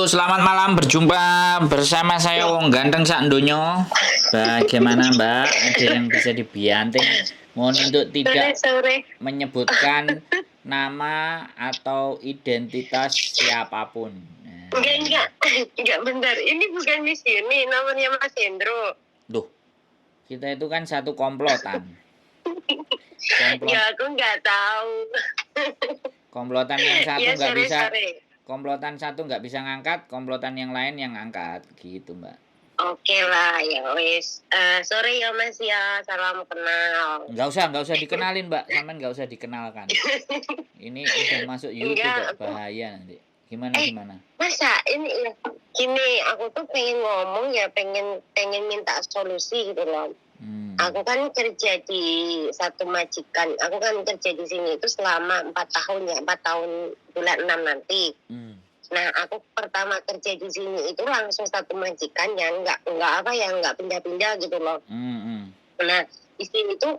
selamat malam. Berjumpa bersama saya Wong Ganteng sak ndonyo. Bagaimana Mbak? Ada yang bisa dibianting? Mohon untuk tidak Sore. menyebutkan nama atau identitas siapapun. Enggak bentar. Ini bukan di sini, namanya Mas Hendro. Duh, kita itu kan satu komplotan. Ya aku nggak tahu. Komplotan yang satu Ya, nggak bisa. sore. Komplotan satu nggak bisa ngangkat, komplotan yang lain yang ngangkat, gitu Mbak. Oke lah, ya wis. Sore ya Mas ya, salam kenal. Nggak usah dikenalin Mbak, sampean nggak usah dikenalkan. Ini udah masuk YouTube kok, bahaya nanti. Gimana? Masa ini ya, gini, aku tuh pengen ngomong ya, pengen minta solusi gitu loh. Aku kan kerja di satu majikan. Aku kan kerja di sini itu selama 4 tahun ya, 4 tahun bulan 6 nanti. Nah, aku pertama kerja di sini itu langsung satu majikan yang nggak pindah-pindah gitu loh. Nah, di sini tuh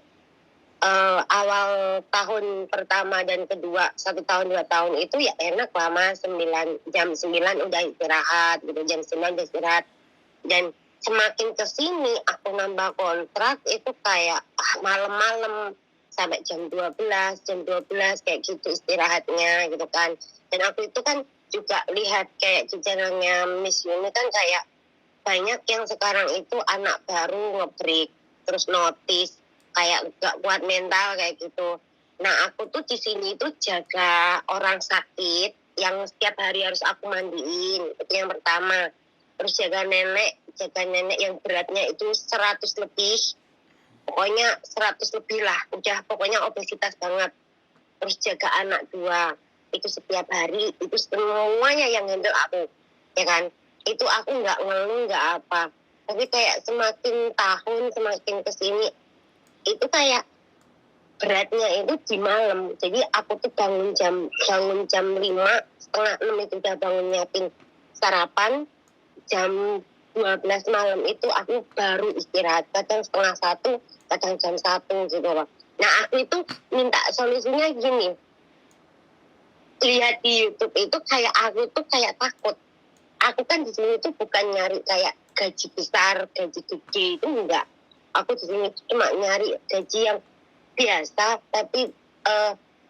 awal tahun pertama dan kedua 1 tahun 2 tahun itu ya enak lama jam 9 udah istirahat gitu, jam 9 udah istirahat. Dan semakin kesini aku nambah kontrak itu kayak malam-malam sampai jam 12 kayak gitu istirahatnya gitu kan. Dan aku itu kan juga lihat kayak di channelnya Miss Yuni kan kayak banyak yang sekarang itu anak baru nge-break terus notice kayak gak kuat mental kayak gitu. Nah aku tuh di sini tuh jaga orang sakit yang setiap hari harus aku mandiin, itu yang pertama. Terus jaga nenek yang beratnya itu 100 lebih, pokoknya 100 lebih lah, udah pokoknya obesitas banget. Terus jaga anak 2, itu setiap hari, itu semuanya yang handle aku, ya kan. Itu aku nggak ngeluh, nggak apa. Tapi kayak semakin tahun, semakin kesini, itu kayak beratnya itu di malam. Jadi aku tuh bangun jam 5, setengah 6 itu udah bangun nyiapin sarapan. Jam 12 malam itu aku baru istirahat, kadang setengah 1, kadang jam 1 gitu loh. Nah aku itu minta solusinya gini, lihat di YouTube itu kayak aku tuh kayak takut. Aku kan di sini tuh bukan nyari kayak gaji besar, gaji gede, itu enggak. Aku di sini cuma nyari gaji yang biasa, tapi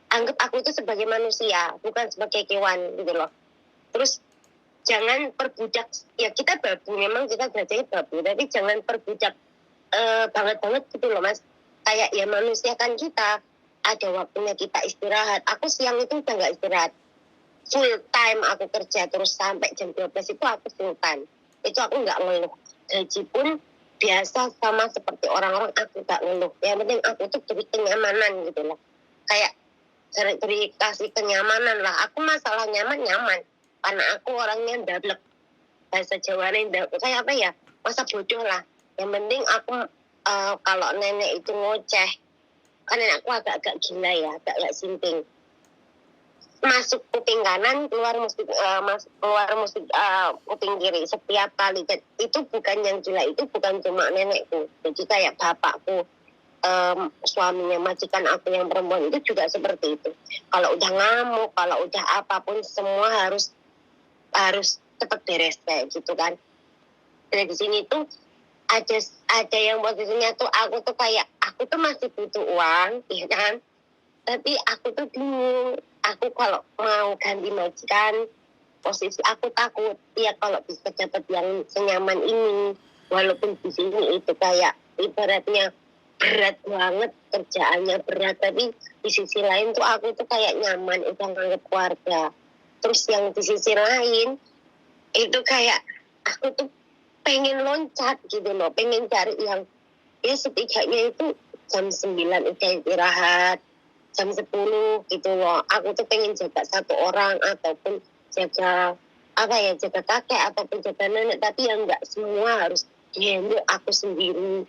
anggap aku itu sebagai manusia, bukan sebagai kewan gitu loh. Terus jangan perbudak, ya kita babu, memang kita belajarnya babu, tapi jangan perbudak banget gitu loh Mas. Kayak ya manusia kan kita, ada waktunya kita istirahat. Aku siang itu udah gak istirahat, full time aku kerja, terus sampai jam 12 itu aku full time. Itu aku gak ngeluh. Gaji pun biasa sama seperti orang-orang, aku gak ngeluh. Yang penting aku tuh beri kenyamanan gitu loh. Kayak beri kasih kenyamanan lah. Aku masalah nyaman, karena aku orangnya dablek, bahasa Jawanya kayak apa ya, masa bodoh lah. Yang penting aku kalau nenek itu ngoceh, kan nenek aku agak gila ya, agak sinting, masuk kuping kanan, keluar musik kuping kiri setiap kali. Itu bukan yang gila, itu bukan cuma nenekku, jadi kayak bapakku, suaminya majikan aku yang perempuan itu juga seperti itu. Kalau udah ngamuk, kalau udah apapun, semua harus cepat beres kayak gitu kan. Dan di sini tuh ada yang posisinya tuh aku tuh kayak aku tuh masih butuh uang, ya kan? Tapi aku tuh bingung. Aku kalau mau ganti majikan, posisi aku takut. Ya kalau bisa dapat yang senyaman ini, walaupun di sini itu kayak ibaratnya berat banget, kerjaannya berat, tapi di sisi lain tuh aku tuh kayak nyaman, udah nganggep keluarga. Terus yang di sisi lain itu kayak aku tuh pengen loncat gitu loh, pengen cari yang ya setidaknya itu jam 9 udah istirahat, jam 10 gitu loh. Aku tuh pengen jaga satu orang, ataupun jaga jaga kakek ataupun jaga nenek, tapi yang nggak semua harus dihandle aku sendiri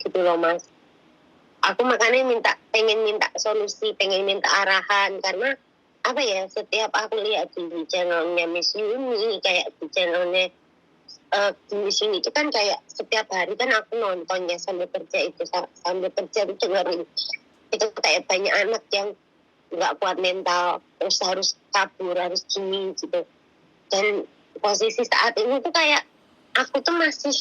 gitu loh Mas. Aku makanya pengen minta solusi, pengen minta arahan, karena setiap aku lihat di channelnya Miss Yuni, kayak di channelnya di Miss Yuni itu kan kayak setiap hari kan aku nonton ya sambil kerja itu dengerin itu kayak banyak anak yang nggak kuat mental, terus harus kabur, harus gini gitu. Dan posisi saat ini tuh kayak aku tuh masih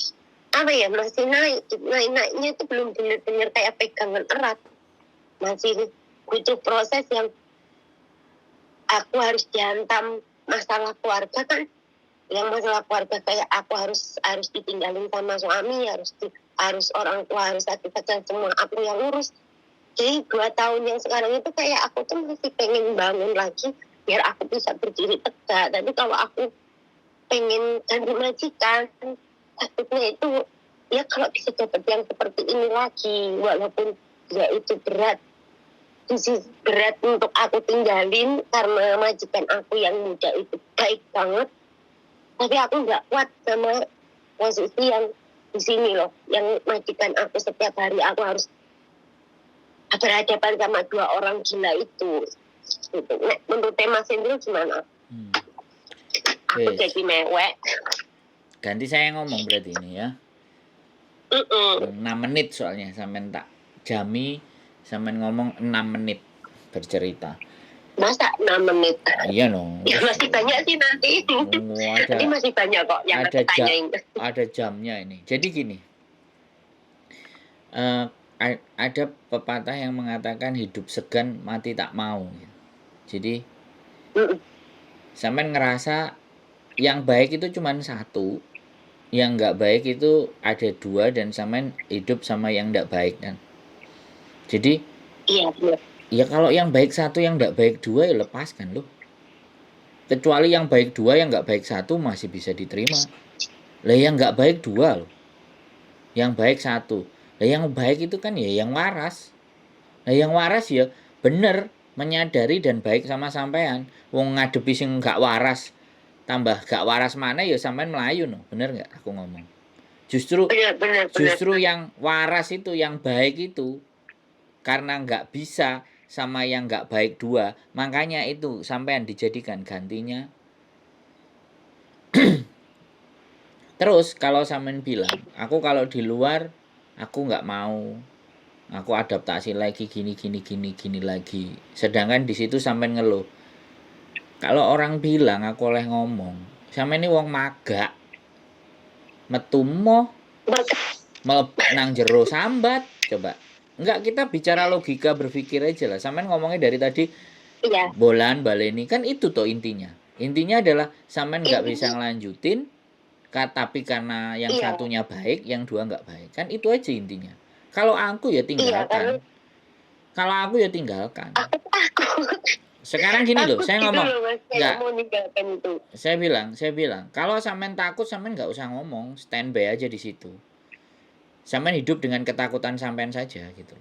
masih naiknya itu belum bener-bener kayak pegangan erat, masih butuh proses yang aku harus dihantam masalah keluarga kan, yang masalah keluarga kayak aku harus ditinggalin sama suami, harus orang tua harus sakit semua aku yang urus. Jadi 2 tahun yang sekarang itu kayak aku tuh masih pengen bangun lagi biar aku bisa berdiri tegak. Tapi kalau aku pengen ganti majikan, takutnya itu ya kalau bisa dapat yang seperti ini lagi, walaupun ya itu berat untuk aku tinggalin karena majikan aku yang muda itu baik banget, tapi aku nggak kuat sama posisi yang di sini loh, yang majikan aku setiap hari aku harus berhadapan sama 2 orang gila itu. Gitu. Nah, menurut Mas Hendro gimana? Aku jadi mewek. Ganti saya ngomong berarti ini ya. 6 menit soalnya sampean tak jami, sampean ngomong 6 menit bercerita. Masa 6 menit? Iya no. Ya masih banyak sih nanti. Nanti masih banyak kok yang tanyain. Ada jamnya ini. Jadi gini. Ada pepatah yang mengatakan hidup segan mati tak mau. Jadi sampean ngerasa yang baik itu cuma satu, yang nggak baik itu ada 2, dan sampean hidup sama yang nggak baik kan. Jadi iya benar. Ya kalau yang baik 1 yang nggak baik 2 ya lepaskan loh. Kecuali yang baik 2 yang nggak baik 1 masih bisa diterima. Lah yang nggak baik 2 loh. Yang baik 1. Lah yang baik itu kan ya yang waras. Nah yang waras ya bener menyadari dan baik sama sampean. Wong ngadepi sing gak waras tambah gak waras mana ya sampean melayu no. Bener nggak aku ngomong? Justru yang waras itu, yang baik itu karena nggak bisa sama yang nggak baik 2, makanya itu sampean dijadikan gantinya. Terus kalau sampean bilang, aku kalau di luar aku nggak mau, aku adaptasi lagi gini lagi. Sedangkan di situ sampean ngeluh. Kalau orang bilang aku oleh ngomong, sampean ini wong magak, metumo, nang jero sambat, coba. Enggak, kita bicara logika berpikir aja lah. Sampean ngomongnya dari tadi bolan baleni kan itu toh intinya. Intinya adalah sampean nggak bisa ngelanjutin, tapi karena yang satunya baik, yang 2 nggak baik. Kan itu aja intinya. Kalau aku ya tinggalkan. Kalau aku ya tinggalkan. Sekarang gini loh, saya ngomong. Enggak. Saya bilang, kalau sampean takut, sampean nggak usah ngomong, standby aja di situ. Sampean hidup dengan ketakutan sampean saja gitu.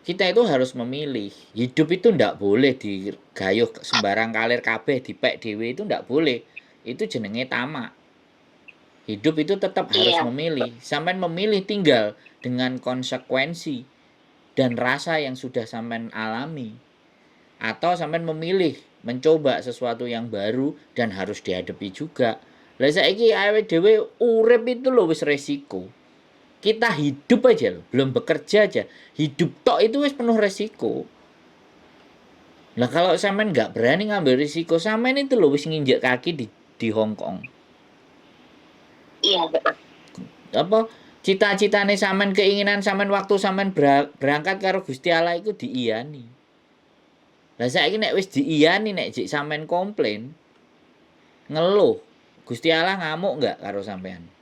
Kita itu harus memilih. Hidup itu ndak boleh digayuh sembarang kalir kabeh dipek dhewe, itu ndak boleh. Itu jenenge tamak. Hidup itu tetap harus memilih. Sampean memilih tinggal dengan konsekuensi dan rasa yang sudah sampean alami. Atau sampean memilih mencoba sesuatu yang baru dan harus dihadapi juga. Lah saiki awake dhewe urip itu lho wis resiko. Kita hidup aja loh, belum bekerja aja. Hidup tok itu wis penuh resiko. Nah kalau sampean nggak berani ngambil risiko, sampean itu loh wis nginjek kaki di Hong Kong. Iya. Apa cita-citane sampean, keinginan sampean waktu sampean berangkat karo Gusti Allah itu diiyani. Lah saiki nek wis diiyani, nek jek sampean komplain, ngeluh, Gusti Allah ngamuk nggak karo sampean?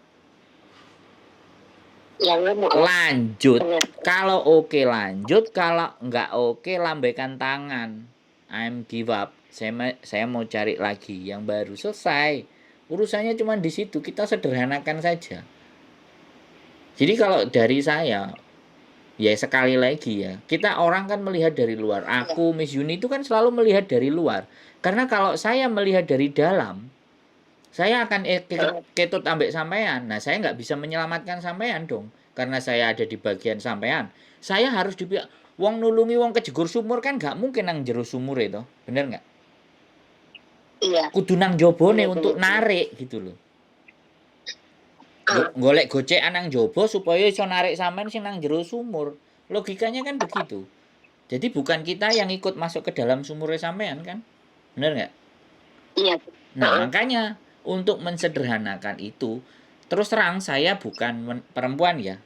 Lanjut. Kalau oke lanjut, kalau nggak oke lambaikan tangan. I'm give up. Saya mau cari lagi yang baru. Selesai. Urusannya cuma di situ. Kita sederhanakan saja. Jadi kalau dari saya, ya sekali lagi ya, kita orang kan melihat dari luar. Aku, Miss Yuni itu kan selalu melihat dari luar. Karena kalau saya melihat dari dalam, saya akan ketut ambek sampean. Nah, saya nggak bisa menyelamatkan sampean dong. Karena saya ada di bagian sampean. Saya harus di pihak wong nulungi wong kejegur sumur kan nggak mungkin nang jero sumur itu. Bener nggak? Iya. Kudu nang jobone untuk narik gitu loh. Golek gocekan nang jobo supaya iso narik sampean sing nang jero sumur. Logikanya kan begitu. Jadi bukan kita yang ikut masuk ke dalam sumurnya sampean kan? Bener nggak? Iya. Nah, makanya untuk mensederhanakan itu. Terus terang saya bukan perempuan ya,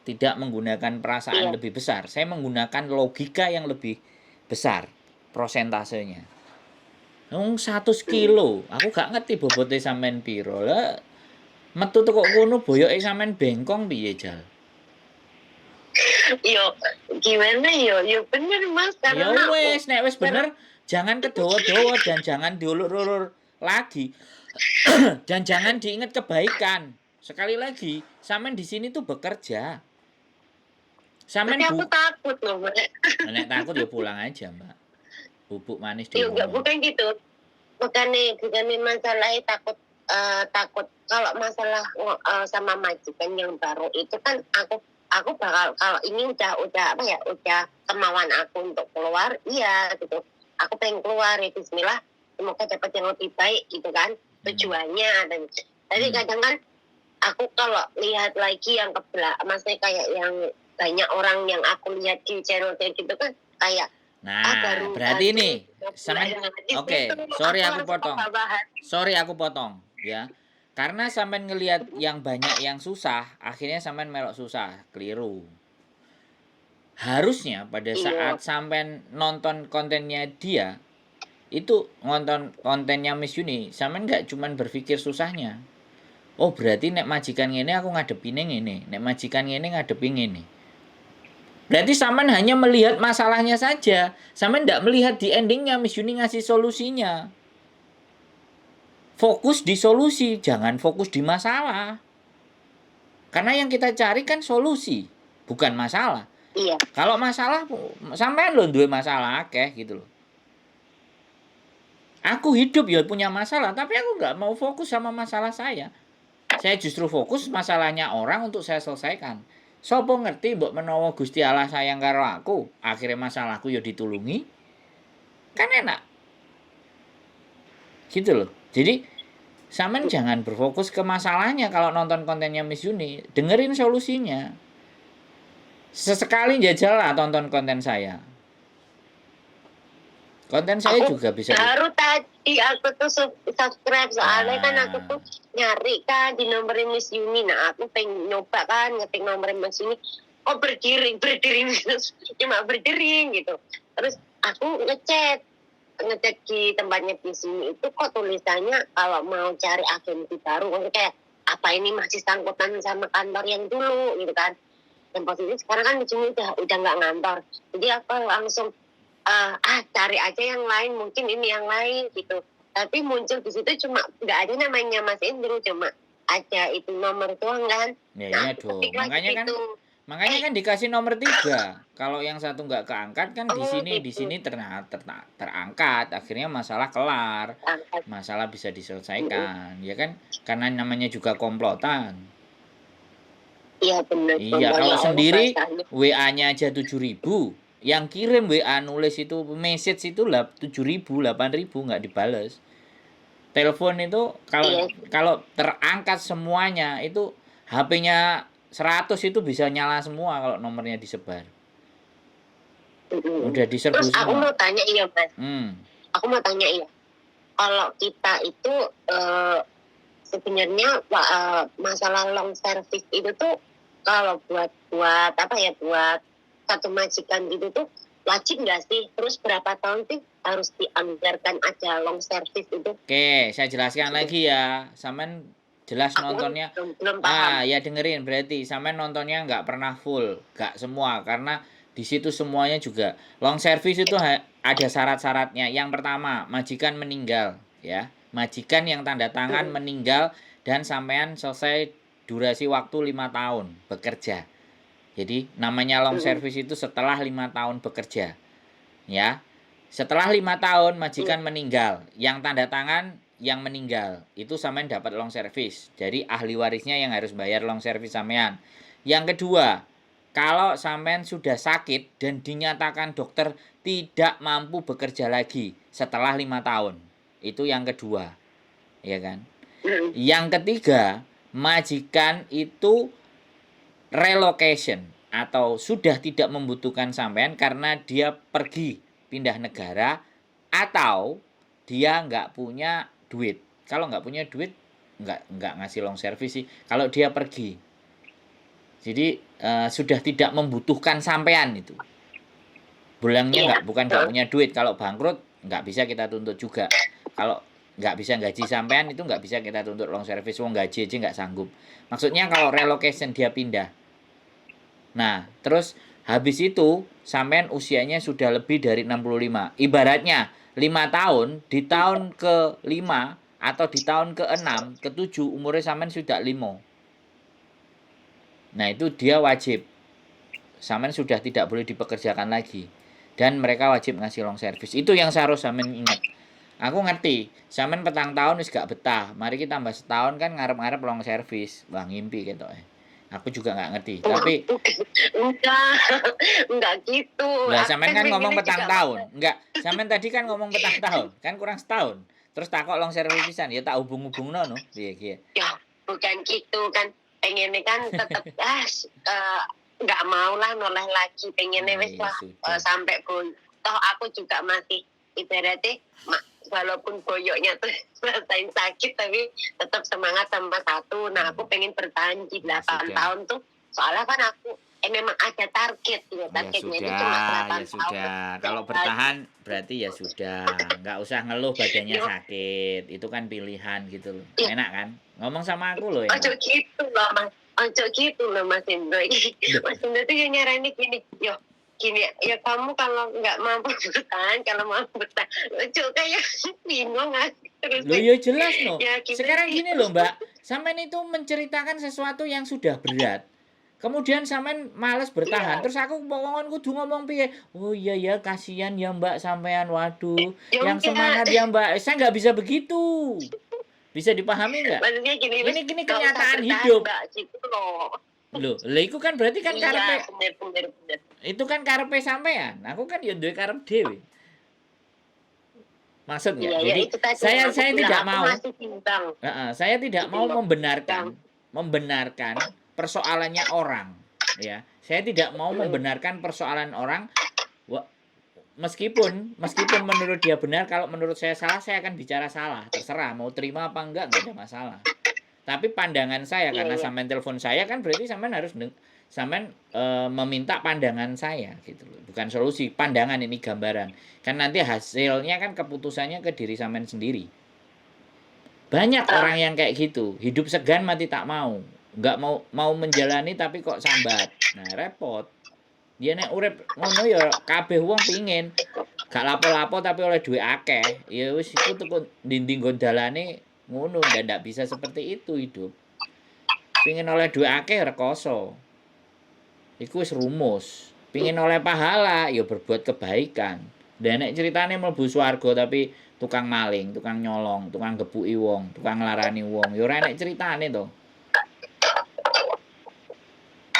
tidak menggunakan perasaan lebih besar, saya menggunakan logika yang lebih besar prosentasenya. 100 kilo, aku gak ngerti bobotnya sampean piro lah. Metu kok kono boyoke sampean bengkong piye Jal? Yo gimana yo bener Mas, Ya karena wes, nek wes bener jangan kedowo-dowo dan jangan diulur-ulur lagi. Dan jangan diingat kebaikan. Sekali lagi, sampean di sini tuh bekerja. Sampean tapi aku takut loh Mbak. Nek takut ya pulang aja Mbak. Bubuk manis di Yo enggak, rumah. bukan gitu. Bukannya masalahnya takut kalau masalah sama majikan yang baru itu kan aku bakal, kalau ini udah apa ya, udah kemauan aku untuk keluar, iya gitu. Aku pengen keluar ya bismillah, semoga dapat yang lebih baik gitu kan tujuannya. Dan tapi kadang kan aku kalau lihat lagi yang maksudnya kayak yang banyak orang yang aku lihat di channel kayak gitu kan kayak berarti ini oke, sorry aku potong ya. Karena sampean ngelihat yang banyak yang susah, akhirnya sampean melok susah, keliru. Harusnya pada saat sampean nonton kontennya dia, itu nonton kontennya Miss Yuni, sampean nggak cuman berpikir susahnya. Oh berarti nek majikan ngene aku ngadepin ngene, nek majikan ngene ngadepin ngene. Berarti sampean hanya melihat masalahnya saja. Sampean tidak melihat di endingnya Miss Yuni ngasih solusinya. Fokus di solusi, jangan fokus di masalah. Karena yang kita cari kan solusi, bukan masalah. Iya. Kalau masalah, sampean lo duwe masalah akeh gitu loh. Aku hidup ya punya masalah, tapi aku nggak mau fokus sama masalah saya. Saya justru fokus masalahnya orang untuk saya selesaikan. Sopo ngerti mbok menawa Gusti Allah sayang karo aku, akhirnya masalahku ya ditulungi. Kan enak. Gitu loh. Jadi sampean jangan berfokus ke masalahnya kalau nonton kontennya Miss Yuni, dengerin solusinya. Sesekali jajal lah tonton konten saya. Konten saya juga bisa. Baru tadi aku tuh subscribe soalnya kan aku tuh nyari kan di nomornya Miss Yuni. Nah aku pengen nyoba kan ngetik nomornya Miss Yuni. Oh berdering cuma berdering gitu. Terus aku ngecek di tempatnya Miss Yuni itu kok tulisannya kalau mau cari agensi baru, kayak apa ini masih sangkutan sama kantor yang dulu gitu kan. Dan posisi sekarang kan di sini udah nggak ngantor. Jadi aku langsung cari aja yang lain, mungkin ini yang lain gitu. Tapi muncul di situ cuma nggak ada namanya Mas Indro, cuma ada itu nomor doang kan. Iya dong. Makanya kan dikasih nomor 3. Kalau yang satu nggak keangkat kan di sini terangkat. Akhirnya masalah kelar. Masalah bisa diselesaikan, ya kan? Karena namanya juga komplotan. Iya benar. Iya, kalau sendiri WA-nya aja 7.000. Yang kirim WA nulis itu message itu 7.000, 8.000 nggak dibales. Telepon itu kalau terangkat semuanya itu HP-nya 100 itu bisa nyala semua kalau nomornya disebar. Udah diserbu terus semua. Aku mau tanya Mas. Aku mau tanya kalau kita itu sebenarnya masalah long service itu tuh kalau buat apa ya, buat satu majikan gitu tuh wajib nggak sih? Terus berapa tahun sih harus dianggarkan aja long service itu? Oke, saya jelaskan lagi ya. Sampean jelas nontonnya. Belum paham. Ya dengerin, berarti sampean nontonnya nggak pernah full, nggak semua, karena di situ semuanya juga long service itu ada syarat-syaratnya. Yang pertama, majikan meninggal, ya. Majikan yang tanda tangan meninggal dan sampean selesai durasi waktu 5 tahun bekerja. Jadi namanya long service itu setelah 5 tahun bekerja. Ya. Setelah 5 tahun majikan meninggal, yang tanda tangan yang meninggal, itu sampean dapat long service. Jadi ahli warisnya yang harus bayar long service sampean. Yang kedua, kalau sampean sudah sakit dan dinyatakan dokter tidak mampu bekerja lagi setelah 5 tahun. Itu yang kedua. Ya kan? Yang ketiga, majikan itu relocation atau sudah tidak membutuhkan sampean karena dia pergi pindah negara atau dia nggak punya duit. Kalau nggak punya duit nggak ngasih long service sih. Kalau dia pergi, jadi sudah tidak membutuhkan sampean itu. Bulangnya bukan nggak punya duit. Kalau bangkrut nggak bisa kita tuntut juga. Kalau nggak bisa gaji sampean itu nggak bisa kita tuntut long service. Wong gaji aja nggak sanggup. Maksudnya kalau relocation dia pindah. Nah, terus habis itu sampean usianya sudah lebih dari 65. Ibaratnya 5 tahun, di tahun ke-5 atau di tahun ke-6, ke-7 umurnya sampean sudah 5. Nah, itu dia wajib. Sampean sudah tidak boleh dipekerjakan lagi. Dan mereka wajib ngasih long service. Itu yang seharusnya sampean ingat. Aku ngerti, sampean petang tahun wis gak betah. Mari kita tambah setahun kan ngarep-ngarep long service. Wah, ngimpi gitu. Aku juga nggak ngerti, tapi enggak gitu. Lah sampean kan ngomong petang tahun. Enggak, sampean tadi kan ngomong petang tahun, kan kurang setahun. Terus takok long service pisan, ya tak hubung-hubungno no. Piye. Ya, bukan gitu kan. Pengennya kan tetap nggak mau lah noleh lagi. Pengennya wis lah sampai pun. Toh aku juga masih ibaratnya walaupun boyoknya tuh rasain sakit tapi tetap semangat sama satu. Nah aku pengen bertahan di 8 tahun tuh soalnya kan aku memang ada target ya targetnya itu cuma 8 tahun. Kalau bertahan berarti ya sudah, nggak usah ngeluh badannya sakit, itu kan pilihan gitu loh. Enak kan ngomong sama aku loh. Ojo gitu loh Mas Indro. Mas Indro tuh yang nyarani gini, gini ya kamu kalau nggak mampu bertahan, kalau mampu bertahan, lucu kayak bingung terus. Loh ya jelas no. Ya, sekarang gini loh Mbak, sampean itu menceritakan sesuatu yang sudah berat. Kemudian sampean males bertahan, terus aku pokoknya kudu ngomong piye? Oh iya ya kasihan ya Mbak sampean, waduh, yang semangat ya Mbak. Saya nggak bisa begitu. Bisa dipahami nggak? Maksudnya gini, ini kenyataan hidup. Gitu loh. Loh, itu kan berarti kan karepe. Bener. Itu kan karepe sampean. Aku kan ya duwe karep dhewe. Maksudnya, jadi saya tidak mau. Saya tidak mau membenarkan persoalannya orang, ya. Saya tidak mau membenarkan persoalan orang. Meskipun menurut dia benar, kalau menurut saya salah, saya akan bicara salah. Terserah mau terima apa enggak ada masalah. Tapi pandangan saya, karena sampean telepon saya kan berarti sampean harus meminta pandangan saya gitu loh. Bukan solusi, pandangan ini gambaran. Kan nanti hasilnya kan keputusannya ke diri sampean sendiri. Banyak orang yang kayak gitu, hidup segan mati tak mau. Enggak mau menjalani tapi kok sambat. Nah, repot. Dia nek urip ngono ya kabeh wong pingin gak lapo-lapo tapi oleh duit akeh. Ya wis iku tuku dinding gondalane ngono, ndak bisa seperti itu hidup. Pingin oleh duit akeh rekoso. Iku wis rumus. Pingin oleh pahala ya berbuat kebaikan. Dan nek ceritane mlebu swarga tapi tukang maling, tukang nyolong, tukang gebuki wong, tukang nglarani wong, ya ora enek ceritane to.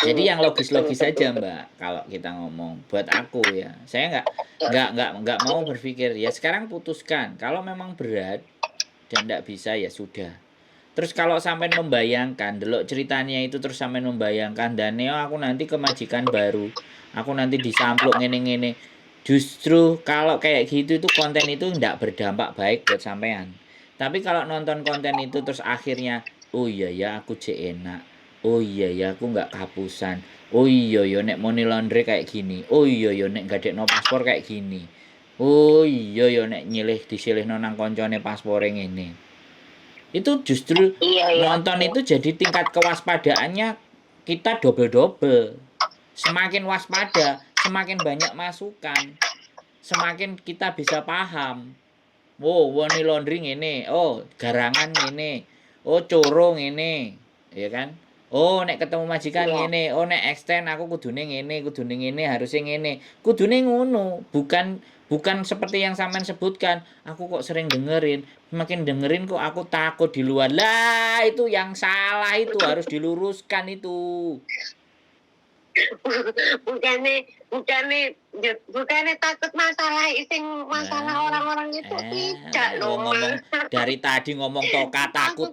Jadi yang logis-logis saja Mbak kalau kita ngomong buat aku ya. Saya enggak mau berpikir ya sekarang putuskan. Kalau memang berat dan enggak bisa ya sudah. Terus kalau sampai membayangkan delok ceritanya itu terus sampai membayangkan dan aku nanti ke majikan baru. Aku nanti disampluk ngene-ngene. Justru kalau kayak gitu itu konten itu enggak berdampak baik buat sampean. Tapi kalau nonton konten itu terus akhirnya oh iya ya aku jek enak. Oh iya ya aku nggak kehapusan. Oh iya ya nek money laundry kayak gini. Oh iya ya nek gadekno paspor kayak gini. Oh iya ya nek disilihno nang koncone paspore ngene. Itu justru nonton itu jadi tingkat kewaspadaannya kita double. Semakin waspada, semakin banyak masukan. Semakin kita bisa paham. Oh, money laundry ngene. Oh, garangan ngene. Oh, corong ngene. Ya kan? Oh, nek ketemu majikan ngene, oh nek extend aku kudune ngene, harusnya ngene. Kudune ngono, bukan seperti yang sampean sebutkan. Aku kok sering dengerin, makin dengerin kok aku takut di luar. Lah, itu yang salah itu harus diluruskan itu. bukannya takut masalah orang-orang itu tidak loh. Dari tadi ngomong toka takut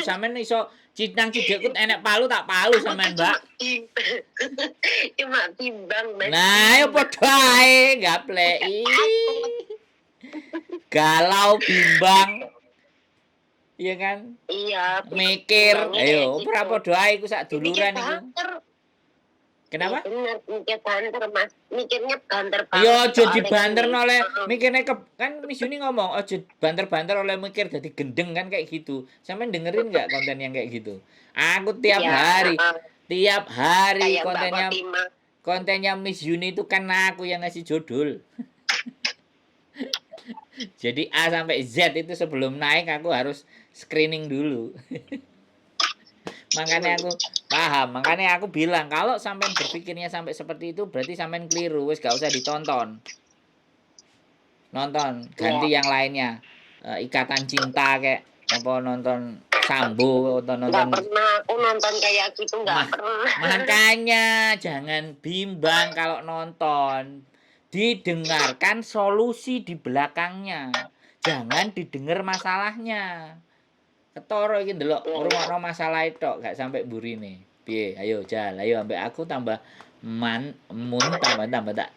sampean iso cidang cidekut enek palu tak palu sampean Mbak. Cuma timbang. Nah, ya padha ae gapleki. Galau bimbang. Iya kan? Iya, Mikir, bilangnya kayak ayo, ora gitu. padha ae iku sak Dipikir duluran iku. banter. Iya Kenapa? bener, mikir banter Mas. Mikirnya banter banget Ya aja soalnya kan dibanterno oleh heeh. mikirnya kan Miss Yuni ngomong aja banter-banter oleh mikir jadi gendeng kan kayak gitu. Sampeyan dengerin nggak konten yang kayak gitu? Aku Iya, heeh. tiap hari Kayak Mbak Kotima. kontennya Miss Yuni itu kan aku yang ngasih judul. Jadi A sampai Z itu sebelum naik aku harus screening dulu. Makanya aku paham, makanya aku bilang kalau sampean berpikirnya sampai seperti itu berarti sampean keliru, wis gak usah ditonton. Nonton, Iya. ganti yang lainnya. Ikatan Cinta kayak apa nonton Sambo atau Nggak nonton pernah aku nonton kayak gitu, nggak mah pernah. makanya jangan bimbang kalau nonton. Didengarkan solusi di belakangnya. Jangan didengar masalahnya. Ketoro iki ndelok Iya, iya. ngrungokno masalah tok gak sampai burine. Piye? Ayo Jal, ayo ambek aku tambah tambah tak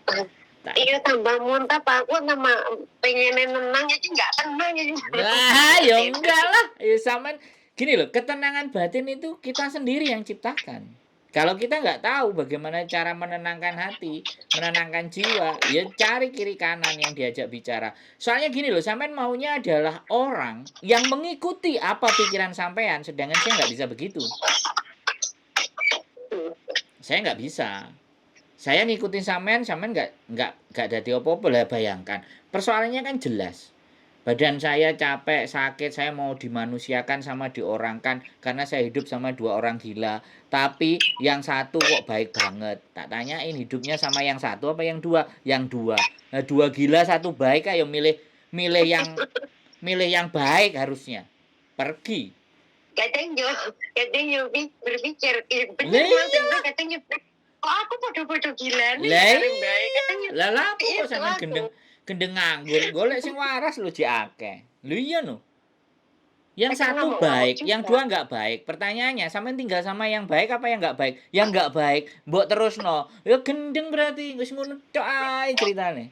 tak Iya tambah muntah Pak, aku sama pengen nenang aja nggak tenang aja. lah ya enggak lah. Ya sampean gini loh, ketenangan batin itu kita sendiri yang ciptakan. Kalau kita nggak tahu bagaimana cara menenangkan hati, menenangkan jiwa, ya cari kiri kanan yang diajak bicara. Soalnya gini loh, sampean maunya adalah orang yang mengikuti apa pikiran sampean, sedangkan saya nggak bisa begitu. Saya nggak bisa. Saya ngikutin sampean, sampean nggak jadi apa-apa lah bayangkan. Persoalannya kan jelas. Badan saya capek, sakit, saya mau dimanusiakan sama diorangkan karena saya hidup sama dua orang gila. Tapi yang satu kok baik banget. Tak tanyain hidupnya sama yang satu apa yang dua? Yang dua. Nah, dua gila satu baik ayo milih milih yang milih yang baik harusnya. Pergi. Katanya berpikir, bener Lah Mas iya, Indra katanya, kok aku bodoh-bodoh gila nih, lah paling baik iya. katanya. Lah lapo kok Itu sampean aku. gendeng nganggur. Golek sing waras lho jek akeh. Lho iya no. Yang Kadang satu ngamuk-ngamuk baik, yang juga. dua nggak baik. Pertanyaannya, sampean tinggal sama yang baik apa yang nggak baik? Yang nggak baik, mbok terusno. Ya gendeng berarti, wis ngono tok ae ceritane.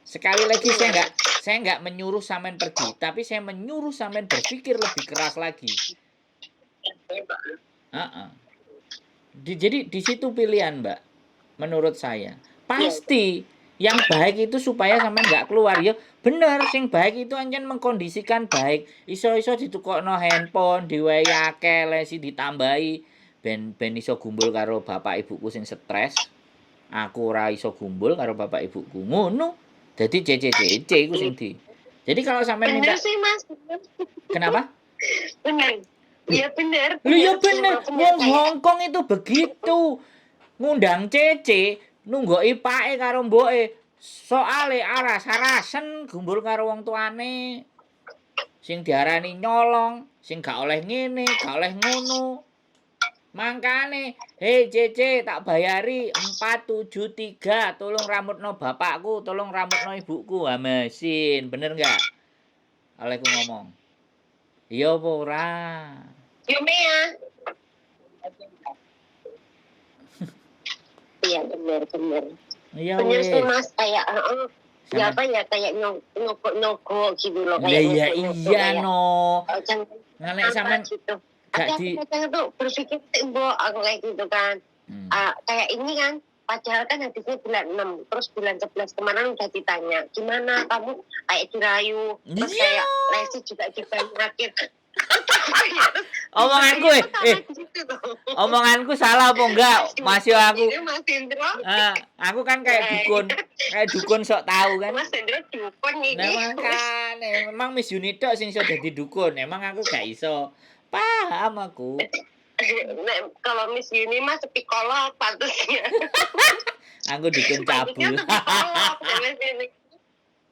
Sekali lagi Bener. saya nggak menyuruh sampean pergi, tapi saya menyuruh sampean berpikir lebih keras lagi. Heeh. Jadi di situ pilihan, Mbak. Menurut saya. Iya. Pasti yang baik itu supaya sampean nggak keluar ya. Bener, sing baik itu anjen mengkondisikan baik. Iso-iso ditukokno handphone, diwehi akeh, lesi ditambahi ben iso gumbul karo bapak ibuku sing stres. Aku ora iso gumbul karo bapak ibuku. Ngono. Jadi CC iku sing di. Jadi kalau sampean Bener minta sih Mas. kenapa? Bener. Iya bener. Lu ya Bener. bener, wong Hongkong itu begitu. Ngundang Cece, nunggoki pake karo mboke. Soale aras-arasen gumbul karo wong tuane. Sing diarani nyolong, sing gak oleh ngene, gak oleh ngono. Mangkane, hei Cece tak bayari 473, tolong rambutno bapakku, tolong rambutno ibuku. Ha mesin, bener enggak? Olehku ngomong. Iya apa ora? Yumea. Iya bener. Iya Bener sih weh. Mas, kayak ya apa ya kayak nyogok gitu loh, Lah kayak ya nyogok iya kayak no. jangan Ngalek sampean gitu. gak Ada di kadang tuh berpikir mbok aku kayak gitu kan. hmm. Kayak ini kan padahal kan habisnya bulan 6 terus bulan 11 kemarin udah ditanya gimana kamu kayak dirayu terus Iya. kayak Lesti juga dibanyakin. Omonganku omonganku salah apa enggak? Masih aku. Mas Indro. Aku kan kayak dukun sok tahu kan. Mas Indro dukun ini. Memang kan, memang Miss Yuni tok sing iso dadi dukun. Emang aku gak iso. Paham aku. Nah, kalau Miss Yuni mah psikolog pantasnya. Aku dukun cabul.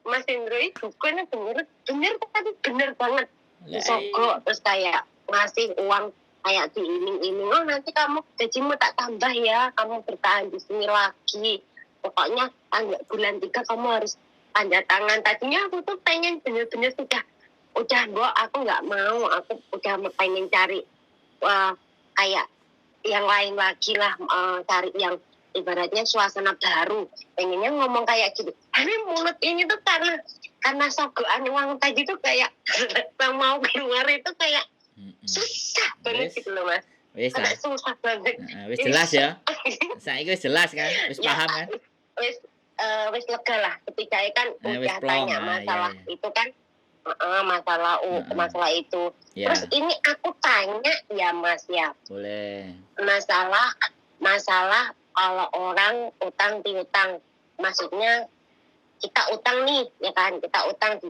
Mas Indro itu dukun bener tapi bener banget. Disogok terus kayak ngasih uang kayak diiming-iming, oh nanti kamu gajimu tak tambah ya, kamu bertahan di sini lagi, pokoknya bulan 3 kamu harus tanda tangan. Tadinya aku tuh pengen bener-bener udah mbok aku nggak mau, aku udah pengen cari kayak yang lain lagi lah, cari yang ibaratnya suasana baru, pengennya ngomong kayak gitu. Tapi mulut ini tuh karena sogokan uang tadi tuh kayak mau keluar itu kayak susah banget gitu loh Mas. Wis Kayak susah banget. wis jelas ya. Saiki wis jelas kan? Wis paham kan? Wis lega lah ketika kan Wis udah plong. tanya masalah Iya. itu kan masalah itu. Ya. Terus ini aku tanya ya Mas ya. Boleh. Masalah kalau orang utang piutang, maksudnya kita utang nih ya kan, kita utang di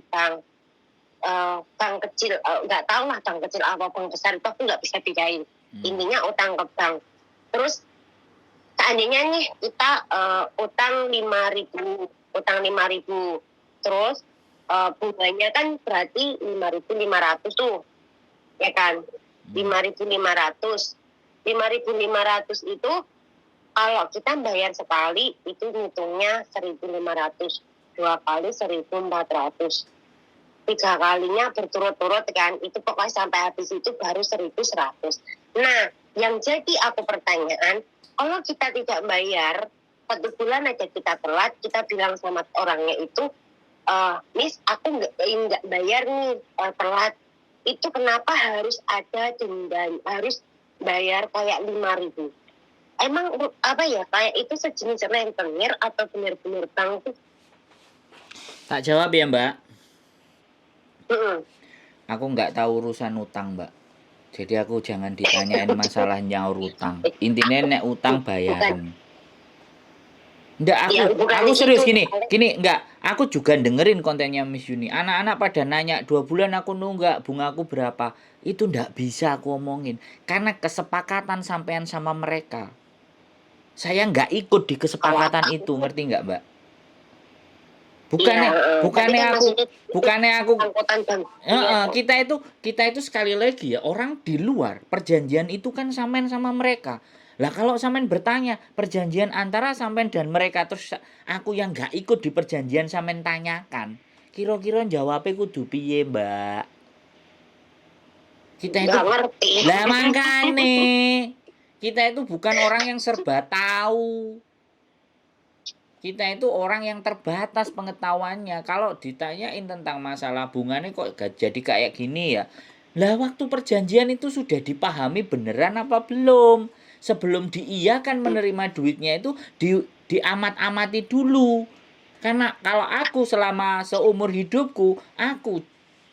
bank kecil, nggak tahu lah bank kecil apa bank besar itu aku nggak bisa bedain. Intinya utang ke bank. Terus seandainya nih kita utang 5.000, terus bunganya kan berarti 5.500 tuh, ya kan? 5.500 itu kalau kita bayar sekali itu ngitungnya 1.500, 2 kali 1.400, 3 kalinya berturut-turut kan, itu pokoknya sampai habis itu baru 1.100. Nah, yang jadi aku pertanyaan, kalau kita tidak bayar 1 bulan aja kita telat, kita bilang sama orangnya itu, Miss, aku nggak bayar nih, telat. Itu kenapa harus ada denda, harus bayar kayak 5.000? Emang apa ya, kayak itu sejenis rentenir atau benar-benar bank tuh? Tak jawab ya Mbak. Aku nggak tahu urusan utang Mbak. Jadi aku jangan ditanyain masalah nyaur utang. Intinya nek utang bayaran. Enggak, aku serius gini, enggak. Aku juga dengerin kontennya Miss Yuni. Anak-anak pada nanya 2 bulan aku nunggak, bunga aku berapa. Itu enggak bisa aku omongin. Karena kesepakatan sampean sama mereka. Saya enggak ikut di kesepakatan itu, ngerti enggak Mbak? Bukannya aku kita itu sekali lagi ya, orang di luar perjanjian itu kan sampean sama mereka. Lah kalau sampean bertanya perjanjian antara sampean dan mereka, terus aku yang nggak ikut di perjanjian sampean tanyakan, kira-kira jawabnya kudu piye Mbak? Kita itu lah makane kita itu bukan orang yang serba tahu. Kita itu orang yang terbatas pengetahuannya. Kalau ditanyain tentang masalah bunganya kok jadi kayak gini ya. Lah waktu perjanjian itu sudah dipahami beneran apa belum? Sebelum diiyakan menerima duitnya itu diamat-amati dulu. Karena kalau aku selama seumur hidupku, aku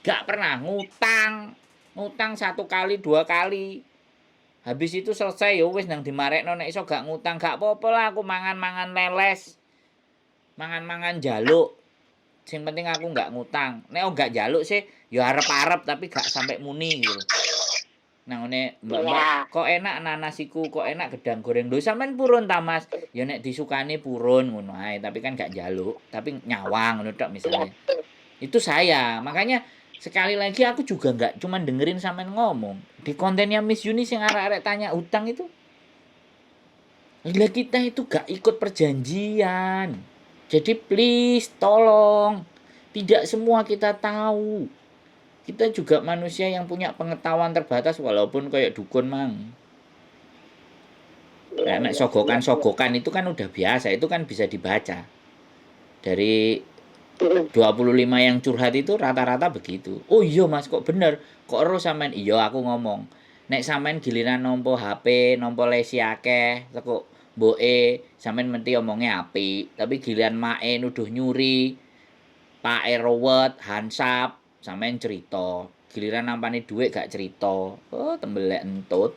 gak pernah ngutang 1 kali 2 kali. Habis itu selesai ya wis nang dimarekno nek iso gak ngutang gak apa-apa lah, aku mangan-mangan leles. Mangan-mangan jaluk. Sing penting aku nggak ngutang. Nek nggak jaluk sih, ya arep-arep tapi gak sampai muni gitu. Nah ngene Mbak, kok enak nanasiku, kok enak gedang goreng. Lho sampean purun ta Mas? Ya nek disukani purun ngono ae, tapi kan gak jaluk, tapi nyawang ngono tok misalnya. Itu saya. Makanya sekali lagi aku juga nggak cuman dengerin sampean ngomong. Di kontennya Miss Yuni sing arek-arek tanya utang itu. Lah kita itu gak ikut perjanjian. Jadi please tolong, tidak semua kita tahu. Kita juga manusia yang punya pengetahuan terbatas walaupun kayak dukun mang. Nek sogokan itu kan udah biasa, itu kan bisa dibaca. Dari 25 yang curhat itu rata-rata begitu. Oh iya Mas, kok bener? Kok ero sampean? Iya aku ngomong. Nek sampean giliran nompo HP, nompo lesi akeh, kok mboke sampean mesti omongnya apik, tapi giliran mae nuduh nyuri, Pak Erowet, Hansap, sampean cerita. Giliran nampani dhuwit gak cerita. Oh, tembelek entut.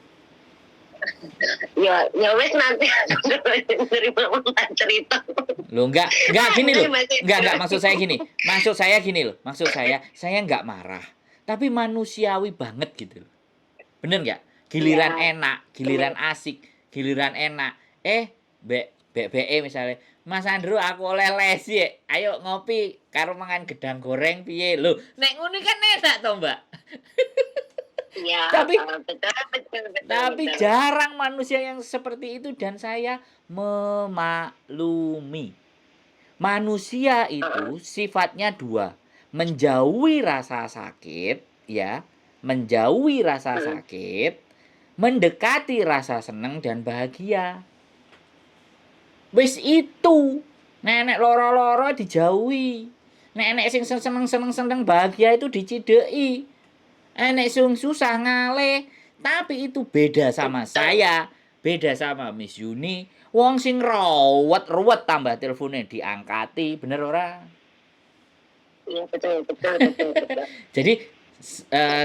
Ya wes nanti nerima cerita. Loh enggak gini loh. Enggak maksud saya gini. Maksud saya enggak marah. Tapi manusiawi banget gitu loh. Bener enggak? Giliran enak, giliran asik, giliran enak. BE misalnya, Mas Andrew aku oleh lesi, ayo ngopi karo mangan gedang goreng piye lho. Nek ngono kan enak to, Mbak. Ya, tapi jarang manusia yang seperti itu dan saya memaklumi. Manusia itu sifatnya 2, menjauhi rasa sakit, ya, menjauhi rasa sakit, mendekati rasa senang dan bahagia. Wis itu. Nenek loro-loro dijauhi. Nenek sing seneng-seneng bahagia itu dicideki. Enek sing susah ngalih, tapi itu beda sama saya, beda sama Miss Yuni. Wong sing ruwet tambah teleponnya diangkati, bener ora? Iya betul. Jadi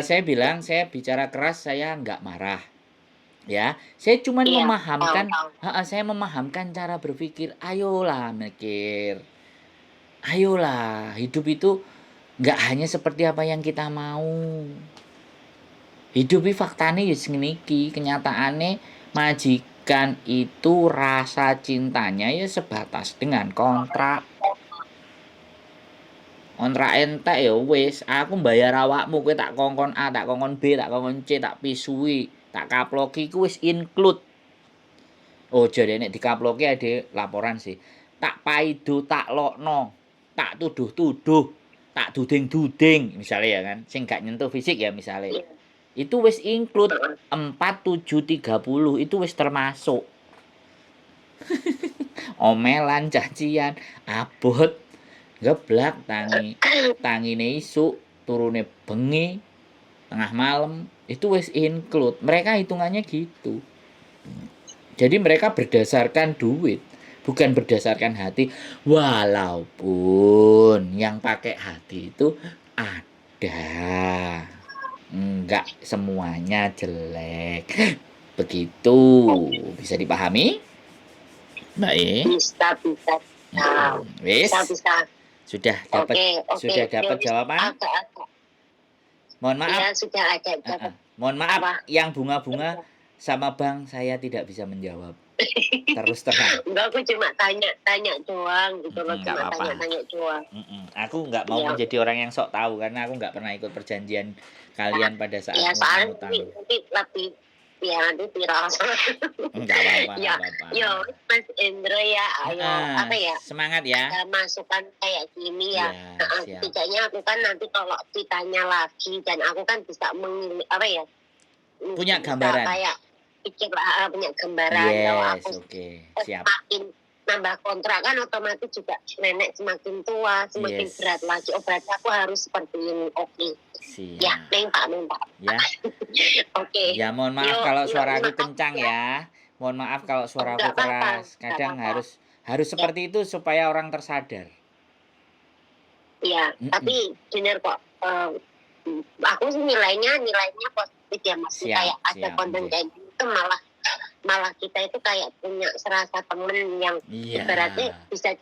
saya bilang, saya bicara keras, saya nggak marah. Ya, saya cuman memahamkan, saya memahamkan cara berpikir. Ayolah mikir. Ayolah, hidup itu nggak hanya seperti apa yang kita mau. Hidup iki faktane ya ngene iki, kenyataane majikan itu rasa cintanya ya sebatas dengan kontrak. Kontrak entek ya wis, aku mbayar awakmu, kowe tak kongkon A, tak kongkon B, tak kongkon C, tak pisui, tak kaploki ku wis include. Oh, jadi nek dikaploki ada laporan sih. Tak paido, tak lokno, tak tuduh-tuduh, tak duding-duding, misalnya ya kan, sing gak nyentuh fisik ya misalnya. Itu wis include 4, 7, 30 itu wis termasuk. Omelan, cacian, abot, geblak, tangine isuk, turune bengi, tengah malam, itu wis include. Mereka hitungannya gitu. Jadi mereka berdasarkan duit, bukan berdasarkan hati. Walaupun yang pakai hati itu ada. Enggak semuanya jelek. Begitu. Bisa dipahami? Mbak Bisa. Wis. Bisa. Sudah dapat jawaban? Mohon maaf. Ya, sudah ada jawaban. Mohon maaf yang bunga-bunga sama Bang saya tidak bisa menjawab. Terus terang. Enggak, aku cuma tanya doang gitu loh, cuma tanya doang. Aku nggak mau menjadi orang yang sok tahu karena aku nggak pernah ikut perjanjian kalian pada saat ngutang. Nanti lebih nanti viral. Enggak apa-apa. Yo, Mas Indro ya, ayo apa ya? Semangat ya. Masukan kayak gini ya. Setidaknya aku kan nanti kalau ditanya lagi dan aku kan bisa punya gambaran. Kayak pikir punya gambaran. Yes, oke. Siap. Makin nambah kontrak kan otomatis juga nenek semakin tua, semakin berat lagi. Oh berarti aku harus seperti ini. Oke. Ya, minta. Ya. Oke. Ya mohon maaf kalau suara aku kencang ya. Mohon maaf kalau suara aku keras. Kadang harus seperti itu supaya orang tersadar. Iya, tapi benar kok. Aku sih nilainya positif ya, Mas. Kayak ada konten kayak gitu malah kita itu kayak punya serasa temen yang ibaratnya bisa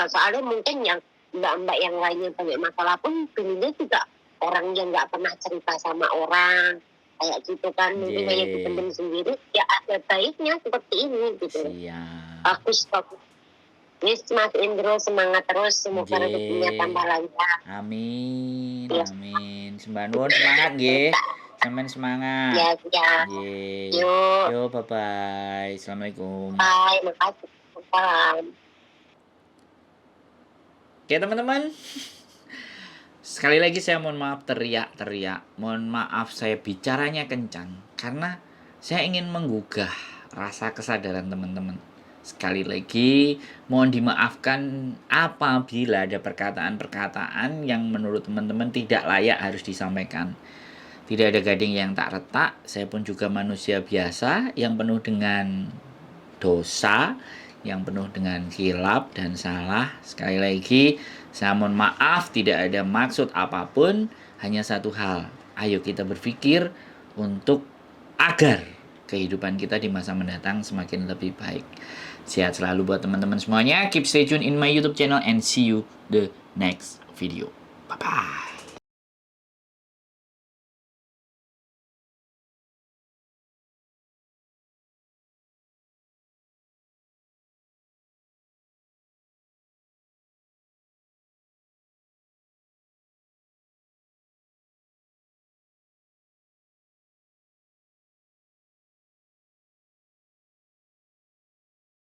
soalnya mungkin yang mbak-mbak yang lainnya banyak masalah pun pilihnya juga orang yang nggak pernah cerita sama orang kayak gitu kan, mungkin hanya dipendam sendiri. Ya ada baiknya seperti ini gitu. Aku stop. Yes, Mas Indro semangat terus, semoga rezekinya tambah lancar. Amin. Sembah nuwun semangat nggih. Sampeyan semangat. Ya. Yo, bye-bye. Assalamualaikum. Bye, makasih. Salam. Oke, teman-teman. Sekali lagi saya mohon maaf teriak. Mohon maaf saya bicaranya kencang karena saya ingin menggugah rasa kesadaran teman-teman. Sekali lagi mohon dimaafkan apabila ada perkataan-perkataan yang menurut teman-teman tidak layak harus disampaikan. Tidak ada gading yang tak retak, saya pun juga manusia biasa yang penuh dengan dosa, yang penuh dengan khilaf dan salah. Sekali lagi, saya mohon maaf, tidak ada maksud apapun, hanya satu hal. Ayo kita berpikir untuk agar kehidupan kita di masa mendatang semakin lebih baik. Sehat selalu buat teman-teman semuanya. Keep stay tune in my YouTube channel and see you the next video. Bye-bye.